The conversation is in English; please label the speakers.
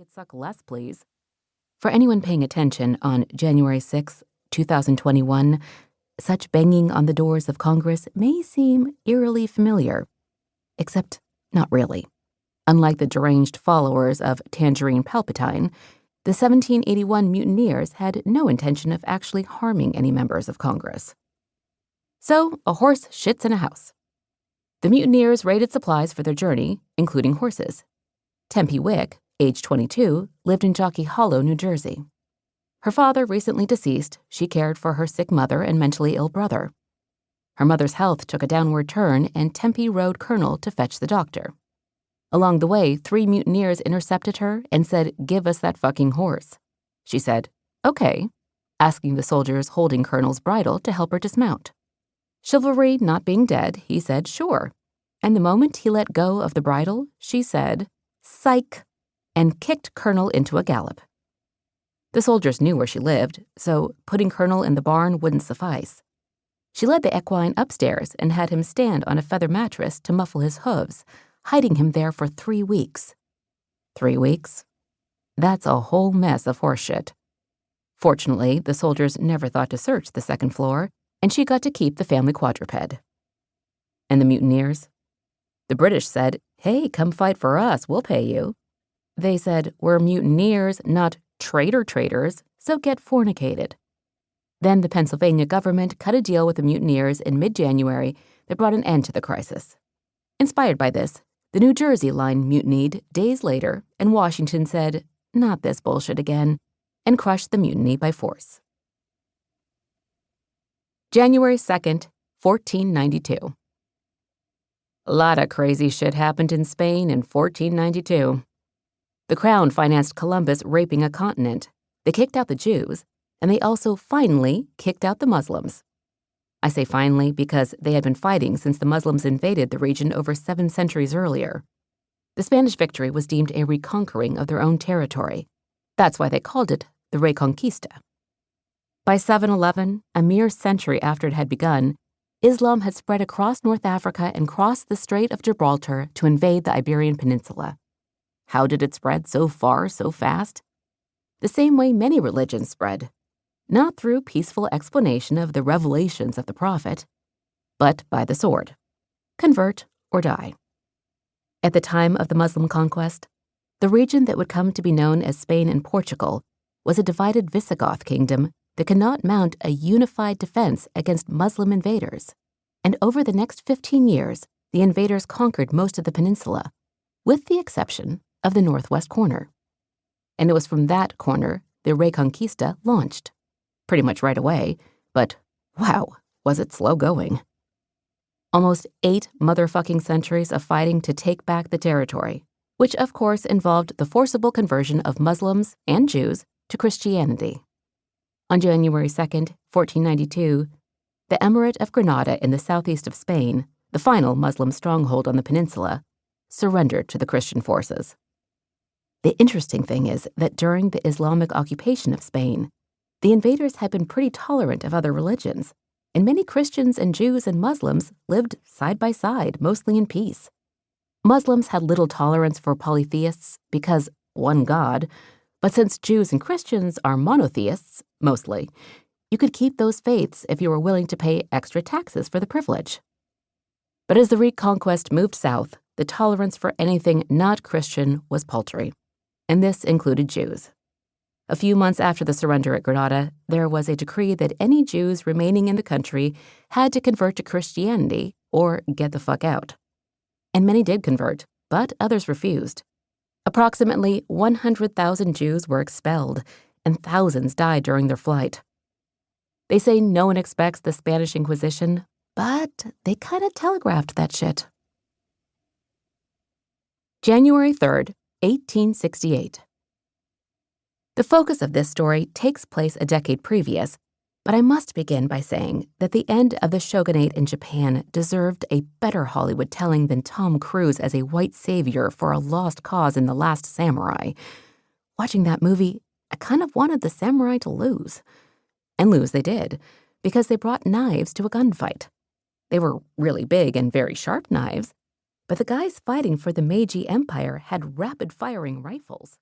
Speaker 1: it suck less, please. For anyone paying attention on January 6, 2021, such banging on the doors of Congress may seem eerily familiar. Except not really. Unlike the deranged followers of Tangerine Palpatine, the 1781 mutineers had no intention of actually harming any members of Congress. So, a horse shits in a house. The mutineers raided supplies for their journey, including horses. Tempe Wick, age 22, lived in Jockey Hollow, New Jersey. Her father, recently deceased, she cared for her sick mother and mentally ill brother. Her mother's health took a downward turn, and Tempe rode Colonel to fetch the doctor. Along the way, 3 mutineers intercepted her and said, "Give us that fucking horse." She said, "Okay," asking the soldiers holding Colonel's bridle to help her dismount. Chivalry not being dead, he said, "Sure." And the moment he let go of the bridle, she said, "Psych," and kicked Colonel into a gallop. The soldiers knew where she lived, so putting Colonel in the barn wouldn't suffice. She led the equine upstairs and had him stand on a feather mattress to muffle his hooves, hiding him there for 3 weeks. 3 weeks? That's a whole mess of horseshit. Fortunately, the soldiers never thought to search the second floor, and she got to keep the family quadruped. And the mutineers? The British said, "Hey, come fight for us, we'll pay you." They said, "We're mutineers, not traitors, so get fornicated." Then the Pennsylvania government cut a deal with the mutineers in mid-January that brought an end to the crisis. Inspired by this, the New Jersey line mutinied days later, and Washington said, "Not this bullshit again," and crushed the mutiny by force. January 2nd, 1492. A lot of crazy shit happened in Spain in 1492. The Crown financed Columbus raping a continent. They kicked out the Jews, and they also finally kicked out the Muslims. I say finally because they had been fighting since the Muslims invaded the region over 7 centuries earlier. The Spanish victory was deemed a reconquering of their own territory. That's why they called it the Reconquista. By 711, a mere century after it had begun, Islam had spread across North Africa and crossed the Strait of Gibraltar to invade the Iberian Peninsula. How did it spread so far, so fast? The same way many religions spread. Not through peaceful explanation of the revelations of the prophet, but by the sword. Convert or die. At the time of the Muslim conquest, the region that would come to be known as Spain and Portugal was a divided Visigoth kingdom that could not mount a unified defense against Muslim invaders. And over the next 15 years, the invaders conquered most of the peninsula, with the exception of the northwest corner. And it was from that corner the Reconquista launched. Pretty much right away, but wow, was it slow going. Almost 8 motherfucking centuries of fighting to take back the territory, which of course involved the forcible conversion of Muslims and Jews to Christianity. On January 2nd, 1492, the Emirate of Granada in the southeast of Spain, the final Muslim stronghold on the peninsula, surrendered to the Christian forces. The interesting thing is that during the Islamic occupation of Spain, the invaders had been pretty tolerant of other religions, and many Christians and Jews and Muslims lived side by side, mostly in peace. Muslims had little tolerance for polytheists because one God, but since Jews and Christians are monotheists, mostly, you could keep those faiths if you were willing to pay extra taxes for the privilege. But as the reconquest moved south, the tolerance for anything not Christian was paltry, and this included Jews. A few months after the surrender at Granada, there was a decree that any Jews remaining in the country had to convert to Christianity or get the fuck out. And many did convert, but others refused. Approximately 100,000 Jews were expelled, and thousands died during their flight. They say no one expects the Spanish Inquisition, but they kind of telegraphed that shit. January 3rd, 1868. The focus of this story takes place a decade previous, but I must begin by saying that the end of the shogunate in Japan deserved a better Hollywood telling than Tom Cruise as a white savior for a lost cause in The Last Samurai. Watching that movie, I kind of wanted the samurai to lose. And lose they did, because they brought knives to a gunfight. They were really big and very sharp knives, but the guys fighting for the Meiji Empire had rapid-firing rifles.